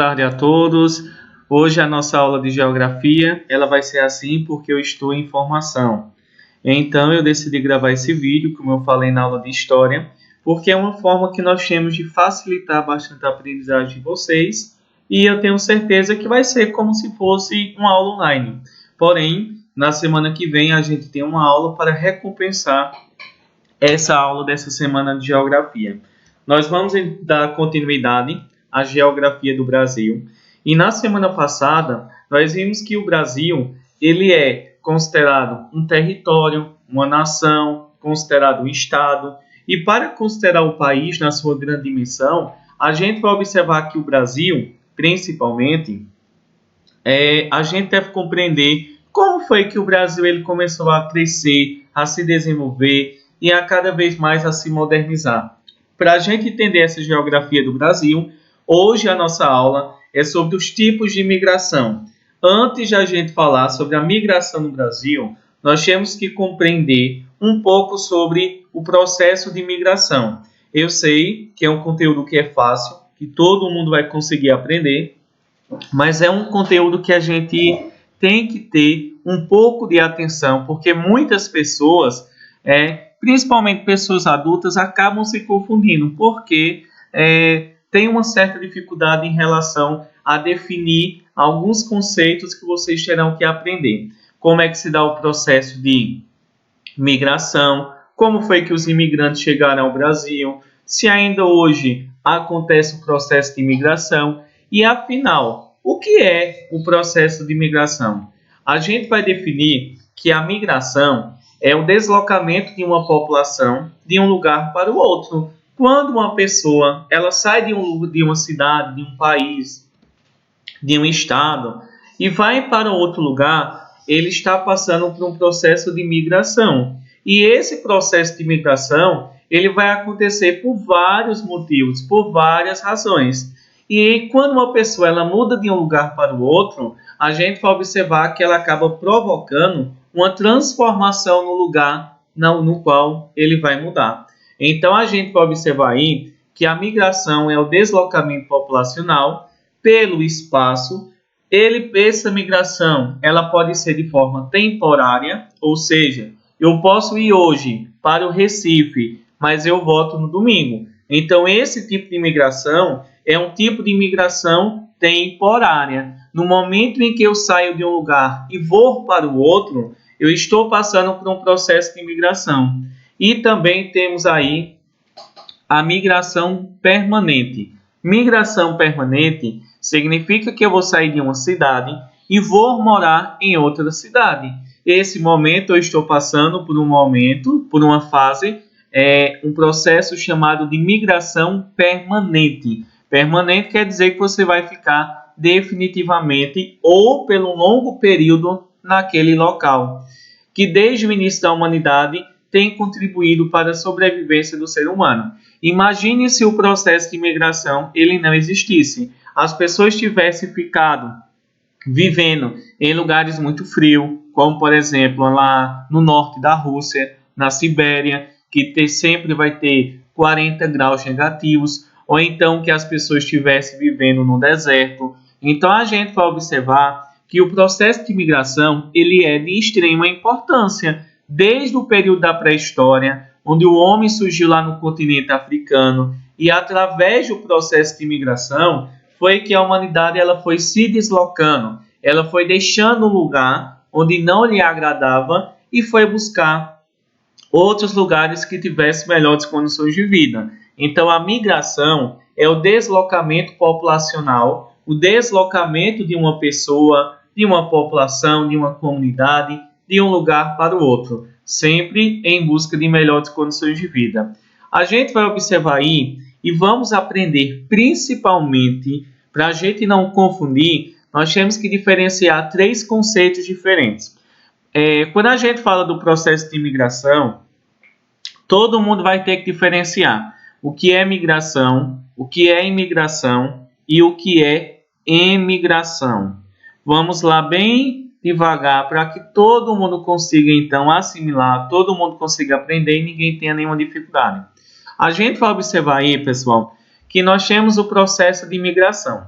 tarde a todos. Hoje a nossa aula de geografia, ela vai ser assim porque eu estou em formação. Então eu decidi gravar esse vídeo, como eu falei na aula de história, porque é uma forma que nós temos de facilitar bastante a aprendizagem de vocês e eu tenho certeza que vai ser como se fosse uma aula online. Porém, na semana que vem a gente tem uma aula para recompensar essa aula dessa semana de geografia. Nós vamos dar continuidade à geografia do Brasil. E na semana passada, nós vimos que o Brasil, ele é considerado um território, uma nação, considerado um estado. E para considerar o país na sua grande dimensão, a gente vai observar que o Brasil, principalmente, a gente deve compreender como foi que o Brasil ele começou a crescer, a se desenvolver e a cada vez mais a se modernizar. Para a gente entender essa geografia do Brasil, hoje a nossa aula é sobre os tipos de migração. Antes de a gente falar sobre a migração no Brasil, nós temos que compreender um pouco sobre o processo de migração. Eu sei que é um conteúdo que é fácil, que todo mundo vai conseguir aprender, mas é um conteúdo que a gente tem que ter um pouco de atenção, porque muitas pessoas, principalmente pessoas adultas, acabam se confundindo, porque tem uma certa dificuldade em relação a definir alguns conceitos que vocês terão que aprender. Como é que se dá o processo de migração, como foi que os imigrantes chegaram ao Brasil, se ainda hoje acontece o processo de imigração e, afinal, o que é o processo de migração? A gente vai definir que a migração é o deslocamento de uma população de um lugar para o outro. Quando uma pessoa ela sai de uma cidade, de um país, de um estado e vai para outro lugar, ele está passando por um processo de migração. E esse processo de migração ele vai acontecer por vários motivos, por várias razões. E quando uma pessoa ela muda de um lugar para o outro, a gente vai observar que ela acaba provocando uma transformação no lugar no qual ele vai mudar. Então a gente vai observar aí que a migração é o deslocamento populacional pelo espaço. Essa migração ela pode ser de forma temporária, ou seja, eu posso ir hoje para o Recife, mas eu volto no domingo. Então esse tipo de migração é um tipo de imigração temporária. No momento em que eu saio de um lugar e vou para o outro, eu estou passando por um processo de imigração. E também temos aí a migração permanente. Migração permanente significa que eu vou sair de uma cidade e vou morar em outra cidade. Esse momento eu estou passando por uma fase, um processo chamado de migração permanente. Permanente quer dizer que você vai ficar definitivamente ou pelo longo período naquele local, que desde o início da humanidade tem contribuído para a sobrevivência do ser humano. Imagine se o processo de migração ele não existisse. As pessoas tivessem ficado vivendo em lugares muito frios, como por exemplo lá no norte da Rússia, na Sibéria, que sempre vai ter 40 graus negativos, ou então que as pessoas estivessem vivendo no deserto. Então a gente vai observar que o processo de migração ele é de extrema importância, desde o período da pré-história, onde o homem surgiu lá no continente africano, e através do processo de migração foi que a humanidade ela foi se deslocando, ela foi deixando o lugar onde não lhe agradava e foi buscar outros lugares que tivessem melhores condições de vida. Então a migração é o deslocamento populacional, o deslocamento de uma pessoa, de uma população, de uma comunidade, de um lugar para o outro, sempre em busca de melhores condições de vida. A gente vai observar aí e vamos aprender principalmente, para a gente não confundir, nós temos que diferenciar três conceitos diferentes. Quando a gente fala do processo de imigração, todo mundo vai ter que diferenciar o que é migração, o que é imigração e o que é emigração. Vamos lá bem devagar para que todo mundo consiga então assimilar, todo mundo consiga aprender e ninguém tenha nenhuma dificuldade. A gente vai observar aí, pessoal, que nós temos o processo de imigração.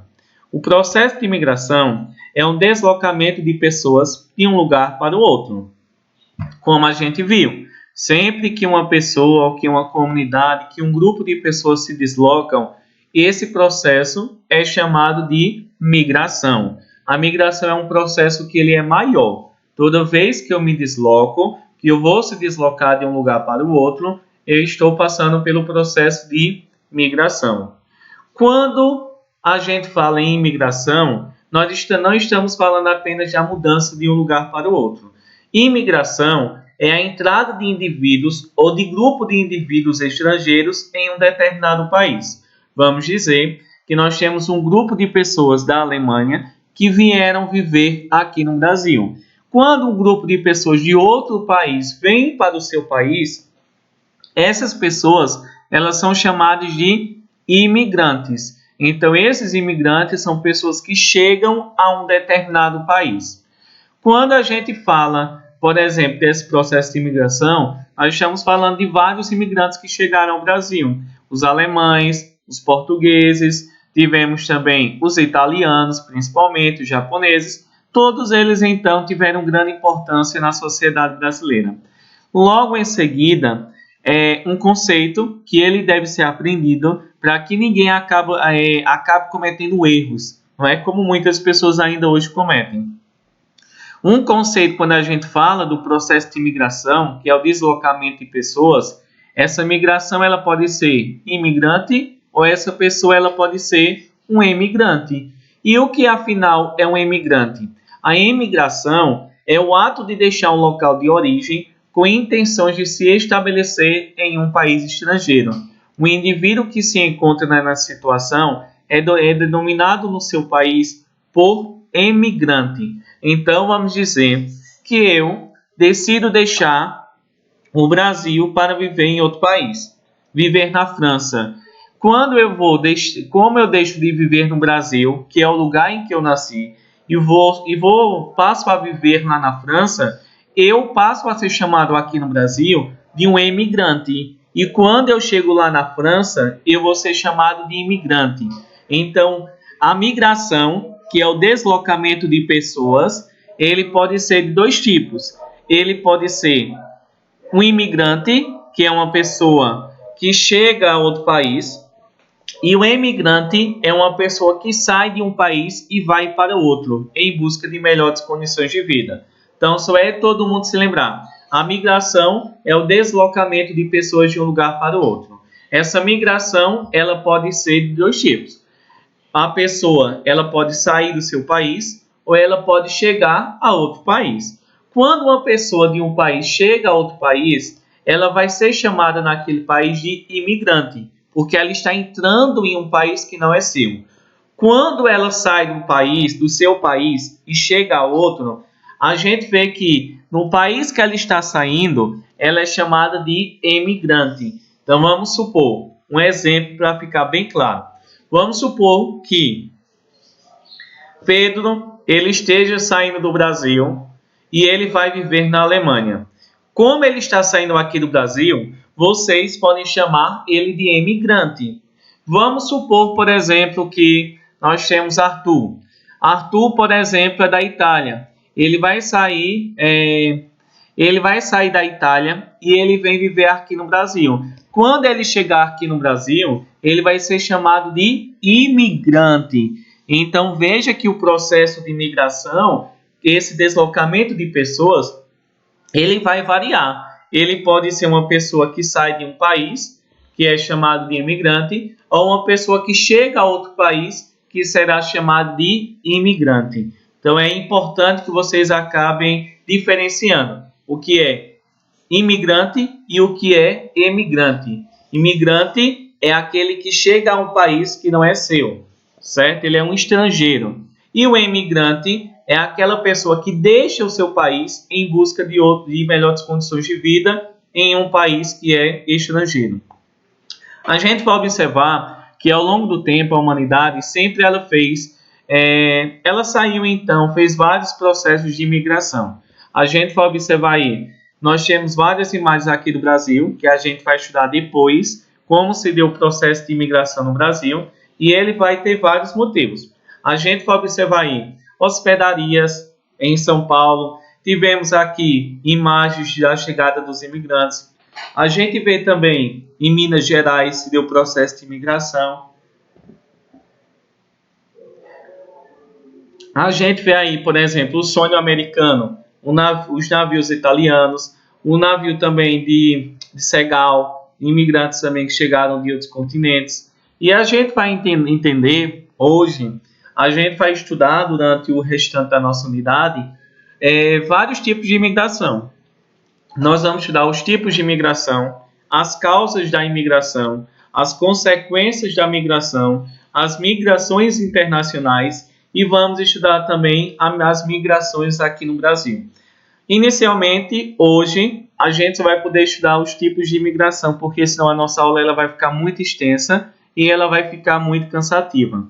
O processo de imigração é um deslocamento de pessoas de um lugar para o outro. Como a gente viu, sempre que uma pessoa, que uma comunidade, que um grupo de pessoas se deslocam, esse processo é chamado de migração. A migração é um processo que ele é maior. Toda vez que eu me desloco, que eu vou se deslocar de um lugar para o outro, eu estou passando pelo processo de migração. Quando a gente fala em imigração, nós não estamos falando apenas da mudança de um lugar para o outro. Imigração é a entrada de indivíduos ou de grupo de indivíduos estrangeiros em um determinado país. Vamos dizer que nós temos um grupo de pessoas da Alemanha que vieram viver aqui no Brasil. Quando um grupo de pessoas de outro país vem para o seu país, essas pessoas elas são chamadas de imigrantes. Então, esses imigrantes são pessoas que chegam a um determinado país. Quando a gente fala, por exemplo, desse processo de imigração, nós estamos falando de vários imigrantes que chegaram ao Brasil. Os alemães, os portugueses, tivemos também os italianos, principalmente os japoneses. Todos eles, então, tiveram grande importância na sociedade brasileira. Logo em seguida, um conceito que ele deve ser aprendido para que ninguém acabe cometendo erros, não é como muitas pessoas ainda hoje cometem. Um conceito, quando a gente fala do processo de imigração, que é o deslocamento de pessoas, essa migração ela pode ser imigrante ou essa pessoa ela pode ser um emigrante. E o que afinal é um emigrante? A imigração é o ato de deixar um local de origem com intenções de se estabelecer em um país estrangeiro. O indivíduo que se encontra nessa situação é denominado no seu país por emigrante. Então, vamos dizer que eu decido deixar o Brasil para viver em outro país, viver na França. Como eu deixo de viver no Brasil, que é o lugar em que eu nasci, passo a viver lá na França, eu passo a ser chamado aqui no Brasil de um emigrante. E quando eu chego lá na França, eu vou ser chamado de imigrante. Então, a migração, que é o deslocamento de pessoas, ele pode ser de dois tipos. Ele pode ser um imigrante, que é uma pessoa que chega a outro país, e o emigrante é uma pessoa que sai de um país e vai para outro, em busca de melhores condições de vida. Então, só é todo mundo se lembrar. A migração é o deslocamento de pessoas de um lugar para o outro. Essa migração, ela pode ser de dois tipos. A pessoa, ela pode sair do seu país ou ela pode chegar a outro país. Quando uma pessoa de um país chega a outro país, ela vai ser chamada naquele país de imigrante, porque ela está entrando em um país que não é seu. Quando ela sai do seu país e chega a outro, a gente vê que no país que ela está saindo, ela é chamada de emigrante. Então vamos supor, um exemplo para ficar bem claro. Vamos supor que Pedro ele esteja saindo do Brasil e ele vai viver na Alemanha. Como ele está saindo aqui do Brasil, vocês podem chamar ele de emigrante. Vamos supor, por exemplo, que nós temos Arthur. Arthur, por exemplo, é da Itália. Ele vai sair da Itália e ele vem viver aqui no Brasil. Quando ele chegar aqui no Brasil, ele vai ser chamado de imigrante. Então veja que o processo de imigração, esse deslocamento de pessoas, ele vai variar. Ele pode ser uma pessoa que sai de um país, que é chamado de imigrante, ou uma pessoa que chega a outro país, que será chamado de imigrante. Então é importante que vocês acabem diferenciando o que é imigrante e o que é emigrante. Imigrante é aquele que chega a um país que não é seu, certo? Ele é um estrangeiro. E o emigrante é aquela pessoa que deixa o seu país em busca de melhores condições de vida em um país que é estrangeiro. A gente vai observar que ao longo do tempo a humanidade sempre ela saiu então, fez vários processos de imigração. A gente vai observar aí, nós temos várias imagens aqui do Brasil, que a gente vai estudar depois, como se deu o processo de imigração no Brasil, e ele vai ter vários motivos. A gente vai observar aí hospedarias em São Paulo. Tivemos aqui imagens da chegada dos imigrantes. A gente vê também em Minas Gerais se deu processo de imigração. A gente vê aí, por exemplo, o sonho americano, os navios italianos, o navio também de Segal, imigrantes também que chegaram de outros continentes. E a gente vai entender hoje, a gente vai estudar durante o restante da nossa unidade vários tipos de imigração. Nós vamos estudar os tipos de imigração, as causas da imigração, as consequências da migração, as migrações internacionais e vamos estudar também as migrações aqui no Brasil. Inicialmente, hoje, a gente vai poder estudar os tipos de imigração, porque senão a nossa aula ela vai ficar muito extensa e ela vai ficar muito cansativa.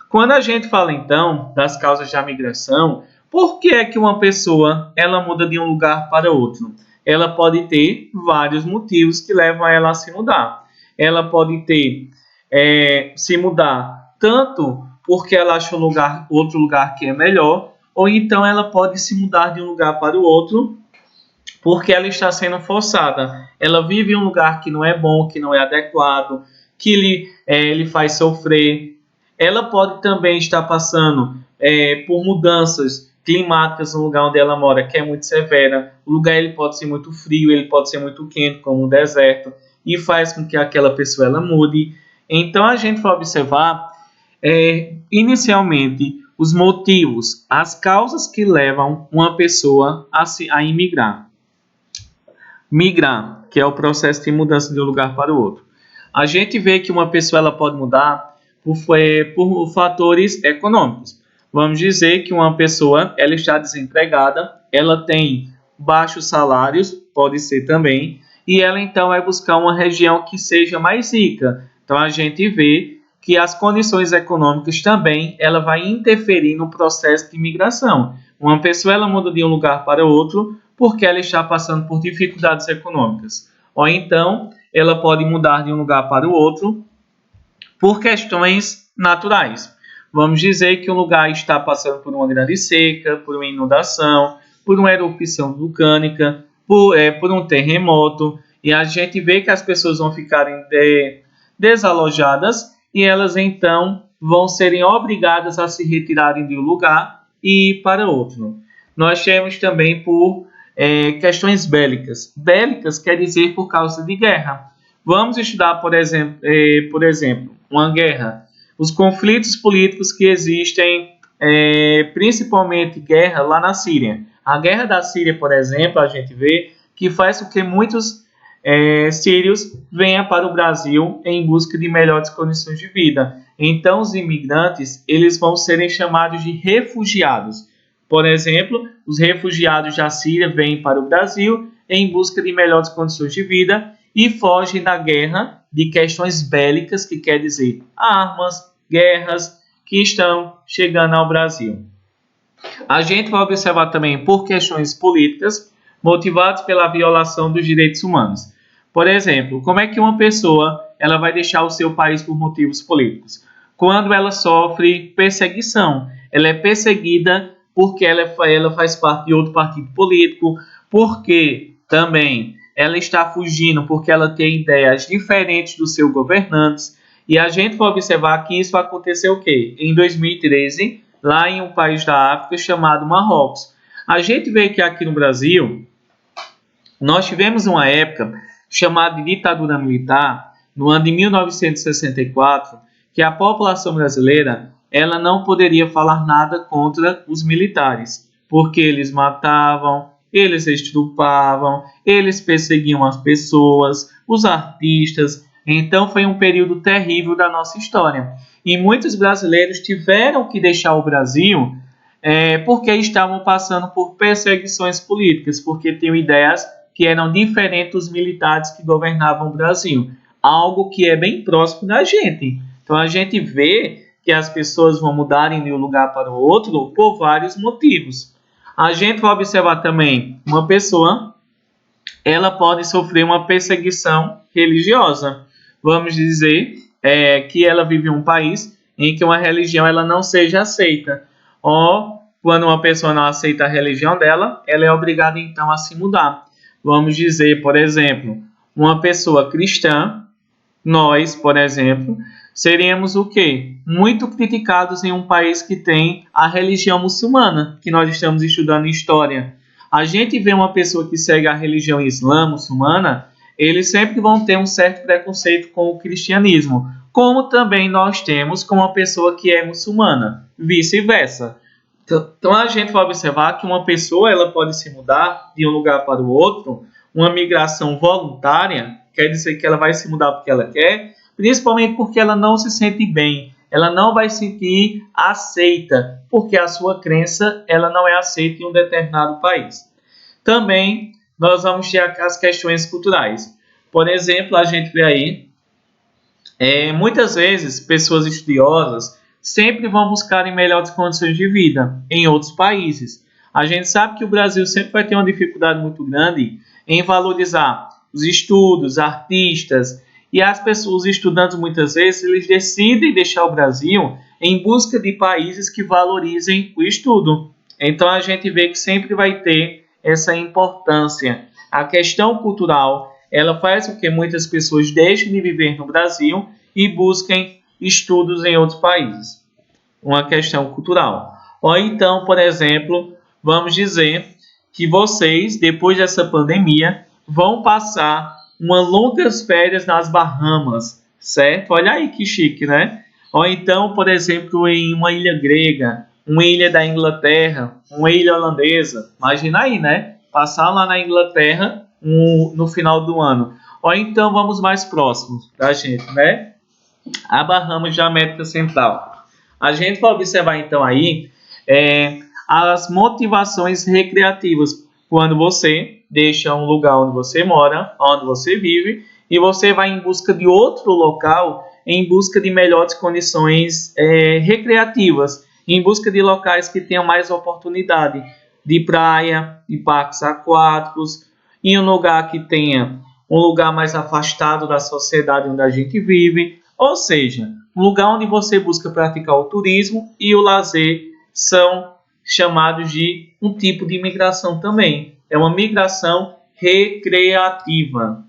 Quando a gente fala, então, das causas da migração, por que é que uma pessoa ela muda de um lugar para outro? Ela pode ter vários motivos que levam ela a se mudar. Ela pode ter se mudar tanto porque ela acha outro lugar que é melhor, ou então ela pode se mudar de um lugar para o outro porque ela está sendo forçada. Ela vive em um lugar que não é bom, que não é adequado, que lhe faz sofrer. Ela pode também estar passando por mudanças climáticas no lugar onde ela mora, que é muito severa. O lugar ele pode ser muito frio, ele pode ser muito quente, como um deserto, e faz com que aquela pessoa ela mude. Então a gente vai observar inicialmente os motivos, as causas que levam uma pessoa a imigrar. Migrar, que é o processo de mudança de um lugar para o outro. A gente vê que uma pessoa ela pode mudar por fatores econômicos. Vamos dizer que uma pessoa ela está desempregada, ela tem baixos salários, pode ser também, e ela então vai buscar uma região que seja mais rica. Então a gente vê que as condições econômicas também ela vai interferir no processo de imigração. Uma pessoa ela muda de um lugar para outro porque ela está passando por dificuldades econômicas. Ou então ela pode mudar de um lugar para o outro por questões naturais. Vamos dizer que um lugar está passando por uma grande seca, por uma inundação, por uma erupção vulcânica, por um terremoto, e a gente vê que as pessoas vão ficarem desalojadas e elas então vão serem obrigadas a se retirarem de um lugar e ir para outro. Nós temos também por questões bélicas. Bélicas quer dizer por causa de guerra. Vamos estudar, por exemplo, uma guerra. Os conflitos políticos que existem, principalmente guerra lá na Síria. A guerra da Síria, por exemplo, a gente vê que faz com que muitos sírios venham para o Brasil em busca de melhores condições de vida. Então, os imigrantes eles vão serem chamados de refugiados. Por exemplo, os refugiados da Síria vêm para o Brasil em busca de melhores condições de vida e fogem da guerra de questões bélicas, que quer dizer armas, guerras, que estão chegando ao Brasil. A gente vai observar também por questões políticas motivadas pela violação dos direitos humanos. Por exemplo, como é que uma pessoa ela vai deixar o seu país por motivos políticos? Quando ela sofre perseguição, ela é perseguida porque ela faz parte de outro partido político, porque também ela está fugindo porque ela tem ideias diferentes dos seus governantes. E a gente vai observar que isso aconteceu o quê? Em 2013, lá em um país da África chamado Marrocos. A gente vê que aqui no Brasil, nós tivemos uma época chamada de ditadura militar, no ano de 1964, que a população brasileira ela não poderia falar nada contra os militares, porque eles matavam, eles estupravam, eles perseguiam as pessoas, os artistas. Então foi um período terrível da nossa história. E muitos brasileiros tiveram que deixar o Brasil porque estavam passando por perseguições políticas, porque tinham ideias que eram diferentes dos militares que governavam o Brasil. Algo que é bem próximo da gente. Então a gente vê que as pessoas vão mudarem de um lugar para o outro por vários motivos. A gente vai observar também uma pessoa, ela pode sofrer uma perseguição religiosa. Vamos dizer que ela vive em um país em que uma religião ela não seja aceita. Ou quando uma pessoa não aceita a religião dela, ela é obrigada então a se mudar. Vamos dizer, por exemplo, uma pessoa cristã, nós, por exemplo, seríamos o quê? Muito criticados em um país que tem a religião muçulmana, que nós estamos estudando em história. A gente vê uma pessoa que segue a religião islã muçulmana, eles sempre vão ter um certo preconceito com o cristianismo, como também nós temos com uma pessoa que é muçulmana, vice-versa. Então a gente vai observar que uma pessoa ela pode se mudar de um lugar para o outro, uma migração voluntária, quer dizer que ela vai se mudar porque ela quer, principalmente porque ela não se sente bem, ela não vai se sentir aceita, porque a sua crença ela não é aceita em um determinado país. Também nós vamos ter as questões culturais. Por exemplo, a gente vê aí, muitas vezes pessoas estudiosas sempre vão buscar em melhores condições de vida em outros países. A gente sabe que o Brasil sempre vai ter uma dificuldade muito grande em valorizar os estudos, artistas, e as pessoas, os estudantes, muitas vezes, eles decidem deixar o Brasil em busca de países que valorizem o estudo. Então, a gente vê que sempre vai ter essa importância. A questão cultural, ela faz com que muitas pessoas deixem de viver no Brasil e busquem estudos em outros países. Uma questão cultural. Ou então, por exemplo, vamos dizer que vocês, depois dessa pandemia, vão passar umas longas férias nas Bahamas, certo? Olha aí que chique, né? Ou então, por exemplo, em uma ilha grega, uma ilha da Inglaterra, uma ilha holandesa. Imagina aí, né? Passar lá na Inglaterra no final do ano. Ou então, vamos mais próximos da gente, né? A Bahamas da América Central. A gente vai observar então aí as motivações recreativas quando você deixa um lugar onde você mora, onde você vive, e você vai em busca de outro local em busca de melhores condições recreativas, em busca de locais que tenham mais oportunidade de praia, de parques aquáticos, em um lugar que tenha um lugar mais afastado da sociedade onde a gente vive, ou seja, um lugar onde você busca praticar o turismo e o lazer são chamados de um tipo de migração também. É uma migração recreativa.